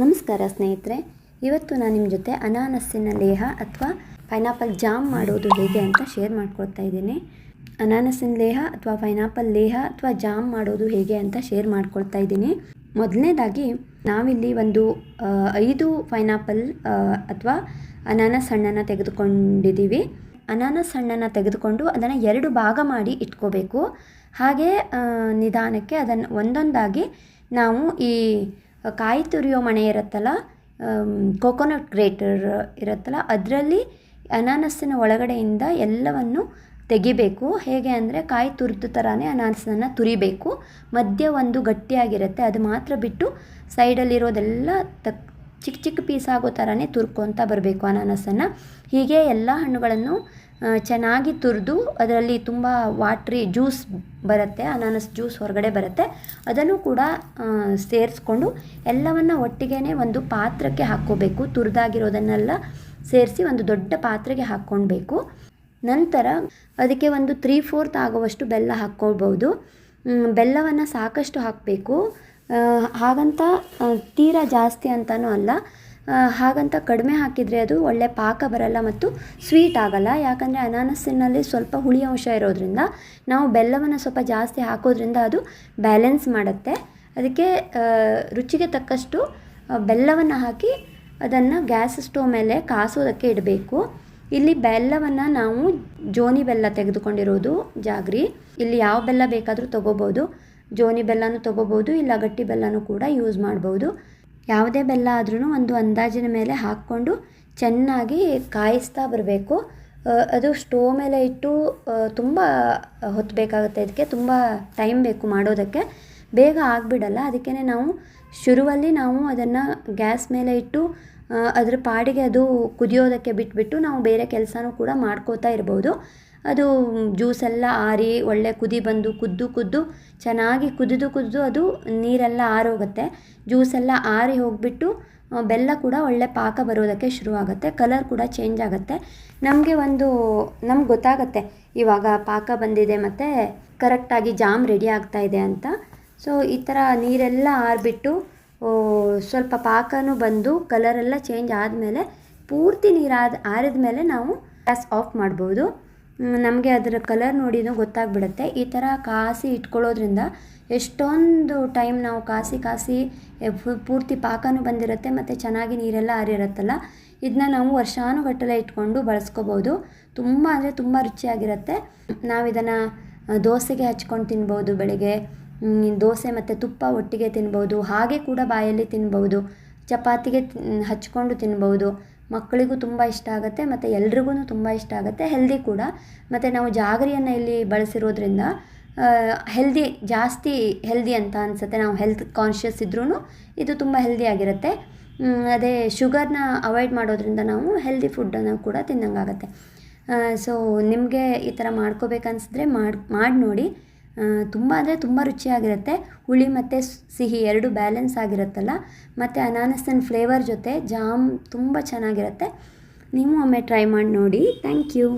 ನಮಸ್ಕಾರ ಸ್ನೇಹಿತರೆ, ಇವತ್ತು ನಾನು ನಿಮ್ಮ ಜೊತೆ ಅನಾನಸ್ಸಿನ ಲೇಹ ಅಥವಾ ಪೈನಾಪಲ್ ಜಾಮ್ ಮಾಡೋದು ಹೇಗೆ ಅಂತ ಶೇರ್ ಮಾಡ್ಕೊಳ್ತಾ ಇದ್ದೀನಿ. ಅನಾನಸ್ಸಿನ ಲೇಹ ಅಥವಾ ಪೈನಾಪಲ್ ಲೇಹ ಅಥವಾ ಜಾಮ್ ಮಾಡೋದು ಹೇಗೆ ಅಂತ ಶೇರ್ ಮಾಡ್ಕೊಳ್ತಾ ಇದ್ದೀನಿ. ಮೊದಲನೇದಾಗಿ ನಾವಿಲ್ಲಿ ಒಂದು 5 ಪೈನಾಪಲ್ ಅಥವಾ ಅನಾನಸ್ ಹಣ್ಣನ್ನು ತೆಗೆದುಕೊಂಡಿದ್ದೀವಿ. ಅನಾನಸ್ ಹಣ್ಣನ್ನು ತೆಗೆದುಕೊಂಡು ಅದನ್ನು 2 ಭಾಗ ಮಾಡಿ ಇಟ್ಕೋಬೇಕು. ಹಾಗೆ ನಿಧಾನಕ್ಕೆ ಅದನ್ನು ಒಂದೊಂದಾಗಿ ನಾವು ಈ ಕಾಯಿ ತುರಿಯೋ ಮಣೆ ಇರುತ್ತಲ್ಲ, ಕೋಕೋನಟ್ ಗ್ರೇಟರ್ ಇರುತ್ತಲ್ಲ, ಅದರಲ್ಲಿ ಅನಾನಸ್ಸಿನ ಒಳಗಡೆಯಿಂದ ಎಲ್ಲವನ್ನು ತೆಗಿಬೇಕು. ಹೇಗೆ ಅಂದರೆ ಕಾಯಿ ತುರಿದ ಥರನೇ ಅನಾನಸನ್ನು ತುರಿಬೇಕು. ಮಧ್ಯ ಒಂದು ಗಟ್ಟಿಯಾಗಿರುತ್ತೆ, ಅದು ಮಾತ್ರ ಬಿಟ್ಟು ಸೈಡಲ್ಲಿರೋದೆಲ್ಲ ಚಿಕ್ಕ ಚಿಕ್ಕ ಪೀಸ್ ಆಗೋ ಥರನೇ ತುರ್ಕೊತ ಬರಬೇಕು ಅನಾನಸನ್ನು. ಹೀಗೆ ಎಲ್ಲ ಹಣ್ಣುಗಳನ್ನು ಚೆನ್ನಾಗಿ ತುರಿದು ಅದರಲ್ಲಿ ತುಂಬ ವಾಟ್ರಿ ಜ್ಯೂಸ್ ಬರುತ್ತೆ, ಅನಾನಸ್ ಜ್ಯೂಸ್ ಹೊರಗಡೆ ಬರುತ್ತೆ, ಅದನ್ನು ಕೂಡ ಸೇರಿಸ್ಕೊಂಡು ಎಲ್ಲವನ್ನು ಒಟ್ಟಿಗೆ ಒಂದು ಪಾತ್ರಕ್ಕೆ ಹಾಕ್ಕೋಬೇಕು. ತುರಿದಾಗಿರೋದನ್ನೆಲ್ಲ ಸೇರಿಸಿ ಒಂದು ದೊಡ್ಡ ಪಾತ್ರೆಗೆ ಹಾಕ್ಕೊಳ್ಬೇಕು. ನಂತರ ಅದಕ್ಕೆ ಒಂದು 3/4 ಆಗುವಷ್ಟು ಬೆಲ್ಲ ಹಾಕ್ಕೊಳ್ಬೋದು. ಬೆಲ್ಲವನ್ನು ಸಾಕಷ್ಟು ಹಾಕಬೇಕು. ಹಾಗಂತ ತೀರಾ ಜಾಸ್ತಿ ಅಂತಲೂ ಅಲ್ಲ, ಹಾಗಂತ ಕಡಿಮೆ ಹಾಕಿದರೆ ಅದು ಒಳ್ಳೆ ಪಾಕ ಬರಲ್ಲ ಮತ್ತು ಸ್ವೀಟ್ ಆಗಲ್ಲ. ಯಾಕಂದರೆ ಅನಾನಸ್ಸಿನಲ್ಲಿ ಸ್ವಲ್ಪ ಹುಳಿ ಅಂಶ ಇರೋದ್ರಿಂದ ನಾವು ಬೆಲ್ಲವನ್ನು ಸ್ವಲ್ಪ ಜಾಸ್ತಿ ಹಾಕೋದ್ರಿಂದ ಅದು ಬ್ಯಾಲೆನ್ಸ್ ಮಾಡುತ್ತೆ. ಅದಕ್ಕೆ ರುಚಿಗೆ ತಕ್ಕಷ್ಟು ಬೆಲ್ಲವನ್ನು ಹಾಕಿ ಅದನ್ನು ಗ್ಯಾಸ್ ಸ್ಟೋವ್ ಮೇಲೆ ಕಾಸೋದಕ್ಕೆ ಇಡಬೇಕು. ಇಲ್ಲಿ ಬೆಲ್ಲವನ್ನು ನಾವು ಜೋನಿ ಬೆಲ್ಲ ತೆಗೆದುಕೊಂಡಿರೋದು, ಜಾಗ್ರಿ. ಇಲ್ಲಿ ಯಾವ ಬೆಲ್ಲ ಬೇಕಾದರೂ ತೊಗೋಬೋದು. ಜೋನಿ ಬೆಲ್ಲನೂ ತೊಗೋಬೋದು, ಇಲ್ಲ ಗಟ್ಟಿ ಬೆಲ್ಲನೂ ಕೂಡ ಯೂಸ್ ಮಾಡ್ಬೋದು. ಯಾವುದೇ ಬೆಲ್ಲ ಆದ್ರೂ ಒಂದು ಅಂದಾಜಿನ ಮೇಲೆ ಹಾಕ್ಕೊಂಡು ಚೆನ್ನಾಗಿ ಕಾಯಿಸ್ತಾ ಬರಬೇಕು. ಅದು ಸ್ಟೋವ್ ಮೇಲೆ ಇಟ್ಟು ತುಂಬ ಹೊತ್ತು ಬೇಕಾಗುತ್ತೆ. ಇದಕ್ಕೆ ತುಂಬ ಟೈಮ್ ಬೇಕು ಮಾಡೋದಕ್ಕೆ, ಬೇಗ ಆಗಿಬಿಡಲ್ಲ. ಅದಕ್ಕೇ ನಾವು ಶುರುವಲ್ಲಿ ನಾವು ಅದನ್ನು ಗ್ಯಾಸ್ ಮೇಲೆ ಇಟ್ಟು ಅದ್ರ ಪಾಡಿಗೆ ಅದು ಕುದಿಯೋದಕ್ಕೆ ಬಿಟ್ಬಿಟ್ಟು ನಾವು ಬೇರೆ ಕೆಲಸನೂ ಕೂಡ ಮಾಡ್ಕೋತಾ ಇರ್ಬೋದು. ಅದು ಜ್ಯೂಸೆಲ್ಲ ಆರಿ ಒಳ್ಳೆ ಕುದಿ ಬಂದು ಕುದ್ದು ಚೆನ್ನಾಗಿ ಕುದಿದು ಅದು ನೀರೆಲ್ಲ ಆರೋಗುತ್ತೆ. ಜ್ಯೂಸೆಲ್ಲ ಆರಿ ಹೋಗಿಬಿಟ್ಟು ಬೆಲ್ಲ ಕೂಡ ಒಳ್ಳೆ ಪಾಕ ಬರೋದಕ್ಕೆ ಶುರುವಾಗುತ್ತೆ. ಕಲರ್ ಕೂಡ ಚೇಂಜ್ ಆಗುತ್ತೆ. ನಮ್ಗೆ ಗೊತ್ತಾಗುತ್ತೆ ಇವಾಗ ಪಾಕ ಬಂದಿದೆ ಮತ್ತು ಕರೆಕ್ಟಾಗಿ ಜಾಮ್ ರೆಡಿ ಆಗ್ತಾ ಇದೆ ಅಂತ. ಸೊ ಈ ಥರ ನೀರೆಲ್ಲ ಆರಿಬಿಟ್ಟು ಸ್ವಲ್ಪ ಪಾಕನೂ ಬಂದು ಕಲರೆಲ್ಲ ಚೇಂಜ್ ಆದಮೇಲೆ, ಪೂರ್ತಿ ನೀರು ಆರಿದ ಮೇಲೆ ನಾವು ಗ್ಯಾಸ್ ಆಫ್ ಮಾಡ್ಬೋದು. ನಮಗೆ ಅದರ ಕಲರ್ ನೋಡಿನೂ ಗೊತ್ತಾಗ್ಬಿಡುತ್ತೆ. ಈ ಥರ ಕಾಸಿ ಇಟ್ಕೊಳ್ಳೋದ್ರಿಂದ ಎಷ್ಟೊಂದು ಟೈಮ್ ನಾವು ಕಾಸಿ ಪೂರ್ತಿ ಪಾಕನೂ ಬಂದಿರುತ್ತೆ ಮತ್ತು ಚೆನ್ನಾಗಿ ನೀರೆಲ್ಲ ಆರಿರುತ್ತಲ್ಲ, ಇದನ್ನ ನಾವು ವರ್ಷಾನುಗಟ್ಟಲೆ ಇಟ್ಕೊಂಡು ಬಳಸ್ಕೋಬೋದು. ತುಂಬ ಅಂದರೆ ತುಂಬ ರುಚಿಯಾಗಿರುತ್ತೆ. ನಾವು ಇದನ್ನು ದೋಸೆಗೆ ಹಚ್ಕೊಂಡು ತಿನ್ಬೋದು. ಬೆಳಗ್ಗೆ ದೋಸೆ ಮತ್ತು ತುಪ್ಪ ಒಟ್ಟಿಗೆ ತಿನ್ಬೋದು. ಹಾಗೆ ಕೂಡ ಬಾಯಲ್ಲಿ ತಿನ್ಬೋದು. ಚಪಾತಿಗೆ ಹಚ್ಕೊಂಡು ತಿನ್ಬೋದು. ಮಕ್ಕಳಿಗೂ ತುಂಬ ಇಷ್ಟ ಆಗುತ್ತೆ ಮತ್ತು ಎಲ್ರಿಗೂ ತುಂಬ ಇಷ್ಟ ಆಗುತ್ತೆ. ಹೆಲ್ದಿ ಕೂಡ. ಮತ್ತು ನಾವು ಜಾಗರಿಯನ್ನು ಇಲ್ಲಿ ಬಳಸಿರೋದ್ರಿಂದ ಜಾಸ್ತಿ ಹೆಲ್ದಿ ಅಂತ ಅನಿಸುತ್ತೆ. ನಾವು ಹೆಲ್ತ್ ಕಾನ್ಷಿಯಸ್ ಇದ್ರೂ ಇದು ತುಂಬ ಹೆಲ್ದಿಯಾಗಿರುತ್ತೆ. ಅದೇ ಶುಗರ್ನ ಅವಾಯ್ಡ್ ಮಾಡೋದ್ರಿಂದ ನಾವು ಹೆಲ್ದಿ ಫುಡ್ಡನ್ನು ಕೂಡ ತಿನ್ನಂಗಾಗುತ್ತೆ. ಸೊ ನಿಮಗೆ ಈ ಥರ ಮಾಡ್ಕೋಬೇಕನ್ಸಿದ್ರೆ ಮಾಡಿ ನೋಡಿ. ತುಂಬ ಅಂದರೆ ತುಂಬ ರುಚಿಯಾಗಿರುತ್ತೆ. ಹುಳಿ ಮತ್ತು ಸಿಹಿ 2 ಬ್ಯಾಲೆನ್ಸ್ ಆಗಿರುತ್ತಲ್ಲ, ಮತ್ತು ಅನಾನಸ್ಸಿನ ಫ್ಲೇವರ್ ಜೊತೆ ಜಾಮ್ ತುಂಬ ಚೆನ್ನಾಗಿರುತ್ತೆ. ನೀವು ಒಮ್ಮೆ ಟ್ರೈ ಮಾಡಿ ನೋಡಿ. Thank you.